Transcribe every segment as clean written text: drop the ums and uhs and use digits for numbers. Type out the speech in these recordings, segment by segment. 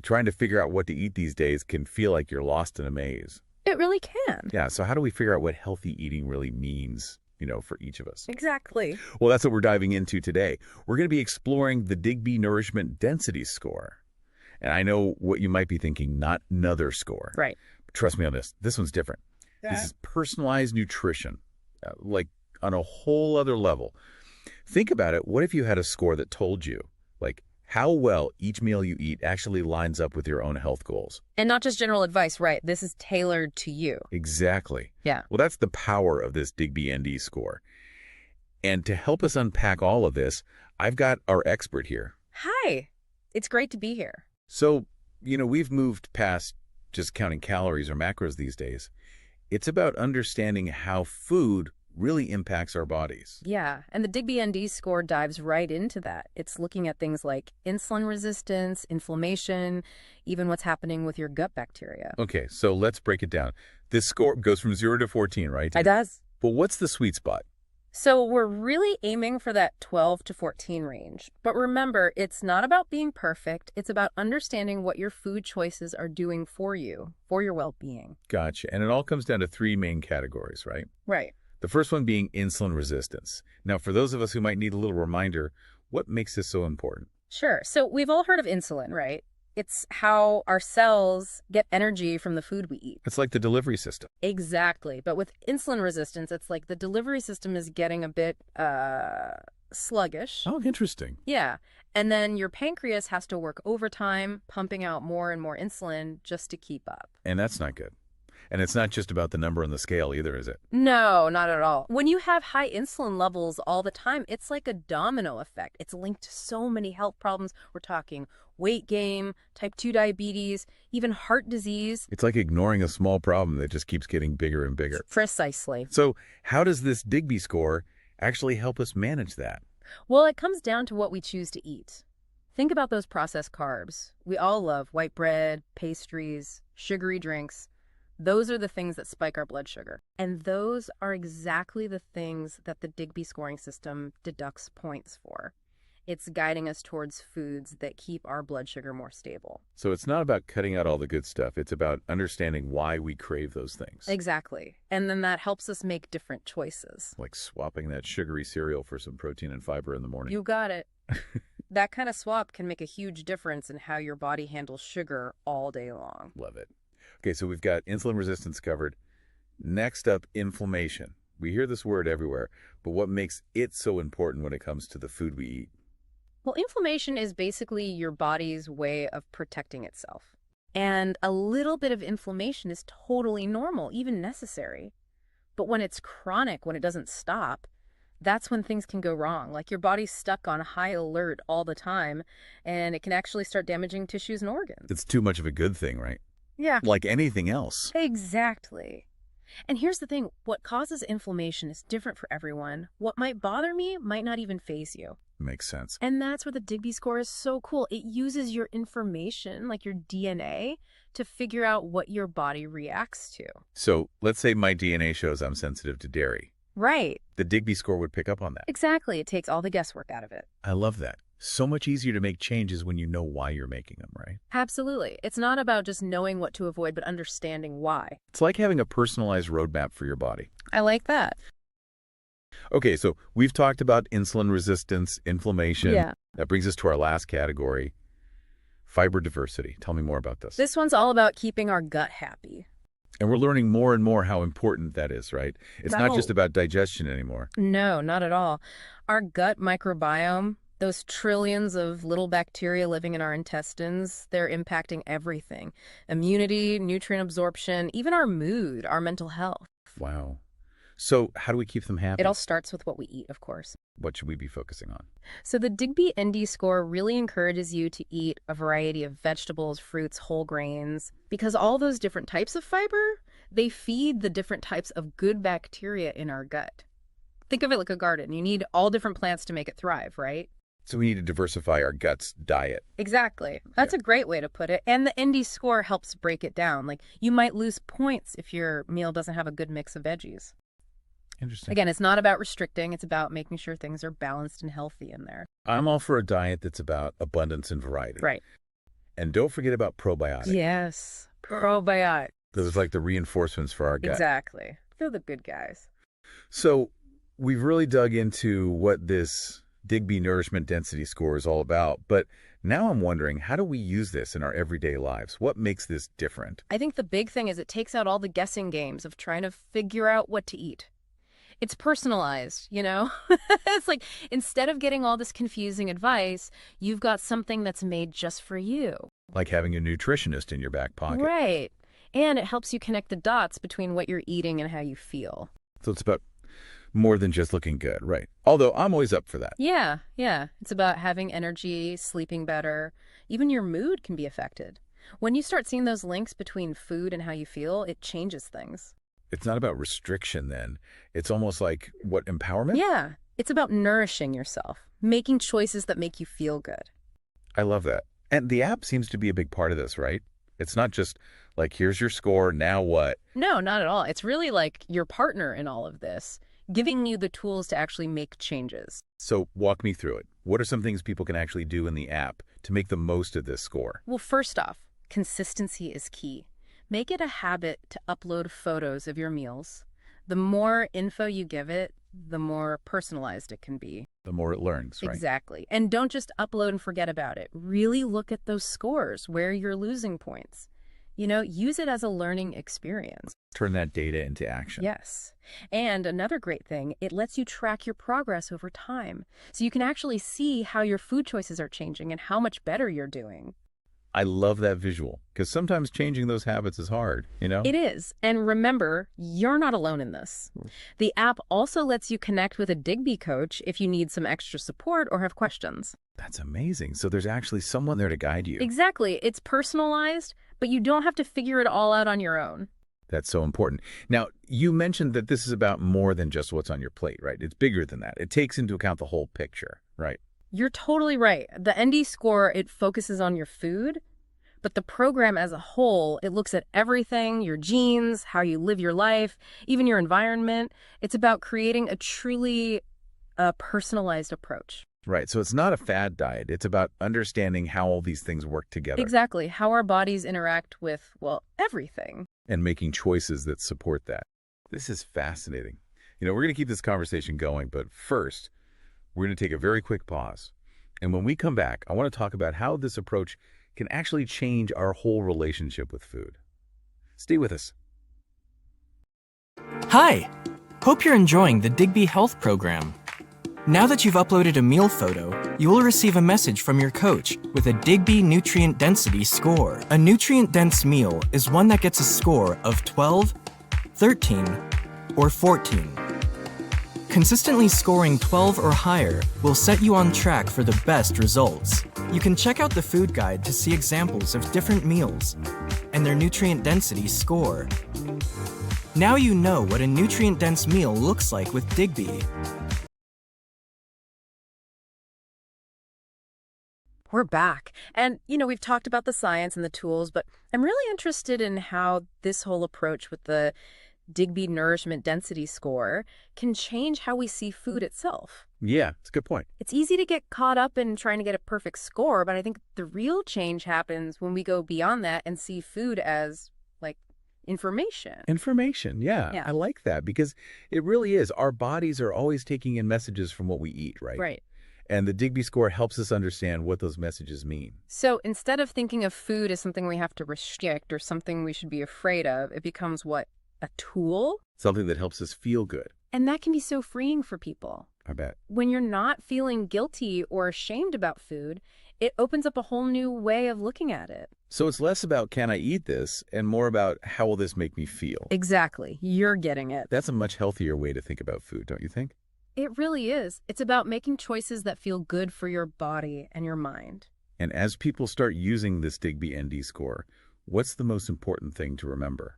Trying to figure out what to eat these days can feel like you're lost in a maze. It really can. Yeah, so how do we figure out what healthy eating really means, for each of us? Exactly. Well, that's what we're diving into today. We're going to be exploring the Digbi Nourishment Density Score. And I know what you might be thinking, not another score. Right. But trust me on this. This one's different. Yeah. This is personalized nutrition, like on a whole other level. Think about it. What if you had a score that told you, like, how well each meal you eat actually lines up with your own health goals? And not just general advice, right? This is tailored to you. Exactly. Yeah. Well, that's the power of this Digbi ND score. And to help us unpack all of this, I've got our expert here. Hi. It's great to be here. So, we've moved past just counting calories or macros these days. It's about understanding how food really impacts our bodies. Yeah, and the Digbi ND score dives right into that. It's looking at things like insulin resistance, inflammation, even what's happening with your gut bacteria. Okay, so let's break it down. This score goes from 0 to 14, right? It does. But what's the sweet spot? So we're really aiming for that 12 to 14 range. But remember, it's not about being perfect. It's about understanding what your food choices are doing for you, for your well-being. Gotcha. And it all comes down to three main categories, right? Right. The first one being insulin resistance. Now, for those of us who might need a little reminder, what makes this so important? Sure. So we've all heard of insulin, right? It's how our cells get energy from the food we eat. It's like the delivery system. Exactly. But with insulin resistance, it's like the delivery system is getting a bit sluggish. Oh, interesting. Yeah. And then your pancreas has to work overtime, pumping out more and more insulin just to keep up. And that's not good. And it's not just about the number on the scale either, is it? No, not at all. When you have high insulin levels all the time, it's like a domino effect. It's linked to so many health problems. We're talking weight gain, type 2 diabetes, even heart disease. It's like ignoring a small problem that just keeps getting bigger and bigger. Precisely. So how does this Digbi score actually help us manage that? Well, it comes down to what we choose to eat. Think about those processed carbs. We all love white bread, pastries, sugary drinks. Those are the things that spike our blood sugar. And those are exactly the things that the Digbi scoring system deducts points for. It's guiding us towards foods that keep our blood sugar more stable. So it's not about cutting out all the good stuff. It's about understanding why we crave those things. Exactly. And then that helps us make different choices. Like swapping that sugary cereal for some protein and fiber in the morning. You got it. That kind of swap can make a huge difference in how your body handles sugar all day long. Love it. Okay, so we've got insulin resistance covered. Next up, inflammation. We hear this word everywhere, but what makes it so important when it comes to the food we eat? Well, inflammation is basically your body's way of protecting itself. And a little bit of inflammation is totally normal, even necessary. But when it's chronic, when it doesn't stop, that's when things can go wrong. Like your body's stuck on high alert all the time, and it can actually start damaging tissues and organs. It's too much of a good thing, right? Yeah. Like anything else. Exactly. And here's the thing. What causes inflammation is different for everyone. What might bother me might not even faze you. Makes sense. And that's where the Digbi score is so cool. It uses your information, like your DNA, to figure out what your body reacts to. So let's say my DNA shows I'm sensitive to dairy. Right. The Digbi score would pick up on that. Exactly. It takes all the guesswork out of it. I love that. So much easier to make changes when you know why you're making them, right? Absolutely. It's not about just knowing what to avoid, but understanding why. It's like having a personalized roadmap for your body. I like that. Okay, so we've talked about insulin resistance, inflammation. Yeah. That brings us to our last category, fiber diversity. Tell me more about this. This one's all about keeping our gut happy. And we're learning more and more how important that is, right? It's not just about digestion anymore. No, not at all. Our gut microbiome, those trillions of little bacteria living in our intestines, they're impacting everything. Immunity, nutrient absorption, even our mood, our mental health. Wow. So how do we keep them happy? It all starts with what we eat, of course. What should we be focusing on? So the Digbi ND score really encourages you to eat a variety of vegetables, fruits, whole grains, because all those different types of fiber, they feed the different types of good bacteria in our gut. Think of it like a garden. You need all different plants to make it thrive, right? So we need to diversify our gut's diet. Exactly. That's a great way to put it. And the ND score helps break it down. Like, you might lose points if your meal doesn't have a good mix of veggies. Interesting. Again, it's not about restricting. It's about making sure things are balanced and healthy in there. I'm all for a diet that's about abundance and variety. Right. And don't forget about probiotics. Yes, probiotics. Those like the reinforcements for our gut. Exactly. They're the good guys. So we've really dug into what this Digbi Nourishment Density score is all about, but now I'm wondering, how do we use this in our everyday lives? What makes this different? I think the big thing is it takes out all the guessing games of trying to figure out what to eat. It's personalized, you know? It's like instead of getting all this confusing advice, you've got something that's made just for you. Like having a nutritionist in your back pocket. Right. And it helps you connect the dots between what you're eating and how you feel. So it's about more than just looking good, right? Although I'm always up for that. Yeah. It's about having energy, sleeping better. Even your mood can be affected. When you start seeing those links between food and how you feel, it changes things. It's not about restriction then. It's almost like, what, empowerment? Yeah. It's about nourishing yourself, making choices that make you feel good. I love that. And the app seems to be a big part of this, right? It's not just like, here's your score, now what? No, not at all. It's really like your partner in all of this, giving you the tools to actually make changes. So walk me through it. What are some things people can actually do in the app to make the most of this score? Well, first off, consistency is key. Make it a habit to upload photos of your meals. The more info you give it, the more personalized it can be. The more it learns, right? Exactly. And don't just upload and forget about it. Really look at those scores, where you're losing points. You know, use it as a learning experience. Turn that data into action. Yes. And another great thing, it lets you track your progress over time. So you can actually see how your food choices are changing and how much better you're doing. I love that visual, because sometimes changing those habits is hard, you know? It is. And remember, you're not alone in this. The app also lets you connect with a Digbi coach if you need some extra support or have questions. That's amazing. So there's actually someone there to guide you. Exactly. It's personalized, but you don't have to figure it all out on your own. That's so important. Now, you mentioned that this is about more than just what's on your plate, right? It's bigger than that. It takes into account the whole picture, right? You're totally right. The ND score, it focuses on your food, but the program as a whole, it looks at everything, your genes, how you live your life, even your environment. It's about creating a truly personalized approach. Right. So it's not a fad diet. It's about understanding how all these things work together. Exactly. How our bodies interact with, well, everything. And making choices that support that. This is fascinating. You know, we're going to keep this conversation going, but first, we're going to take a very quick pause. And when we come back, I want to talk about how this approach can actually change our whole relationship with food. Stay with us. Hi! Hope you're enjoying the Digbi Health program. Now that you've uploaded a meal photo, you will receive a message from your coach with a Digbi Nutrient Density score. A nutrient-dense meal is one that gets a score of 12, 13, or 14. Consistently scoring 12 or higher will set you on track for the best results. You can check out the food guide to see examples of different meals and their nutrient density score. Now you know what a nutrient-dense meal looks like with Digbi. We're back. And, you know, we've talked about the science and the tools, but I'm really interested in how this whole approach with the Digbi Nourishment Density score can change how we see food itself. Yeah, it's a good point. It's easy to get caught up in trying to get a perfect score, but I think the real change happens when we go beyond that and see food as, like, information. Information, yeah. Yeah. I like that because it really is. Our bodies are always taking in messages from what we eat, right? Right. And the Digbi score helps us understand what those messages mean. So instead of thinking of food as something we have to restrict or something we should be afraid of, it becomes what? A tool? Something that helps us feel good. And that can be so freeing for people. I bet. When you're not feeling guilty or ashamed about food, it opens up a whole new way of looking at it. So it's less about can I eat this and more about how will this make me feel. Exactly. You're getting it. That's a much healthier way to think about food, don't you think? It really is. It's about making choices that feel good for your body and your mind. And as people start using this Digbi ND score, what's the most important thing to remember?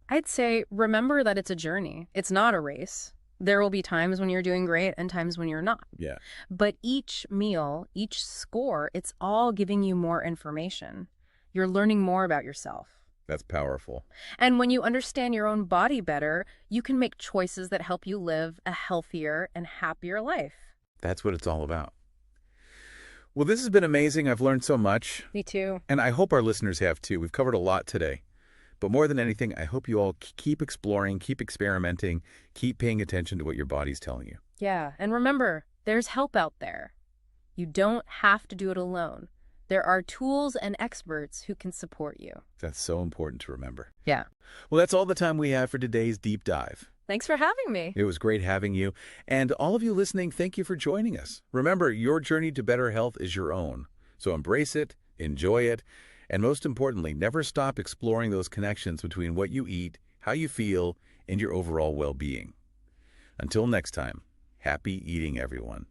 I'd say remember that it's a journey. It's not a race. There will be times when you're doing great and times when you're not. Yeah. But each meal, each score, it's all giving you more information. You're learning more about yourself. That's powerful. And when you understand your own body better, you can make choices that help you live a healthier and happier life. That's what it's all about. Well, this has been amazing. I've learned so much. Me too. And I hope our listeners have too. We've covered a lot today. But more than anything, I hope you all keep exploring, keep experimenting, keep paying attention to what your body's telling you. Yeah, and remember, there's help out there. You don't have to do it alone. There are tools and experts who can support you. That's so important to remember. Yeah. Well, that's all the time we have for today's deep dive. Thanks for having me. It was great having you. And all of you listening, thank you for joining us. Remember, your journey to better health is your own. So embrace it, enjoy it, and most importantly, never stop exploring those connections between what you eat, how you feel, and your overall well-being. Until next time, happy eating, everyone.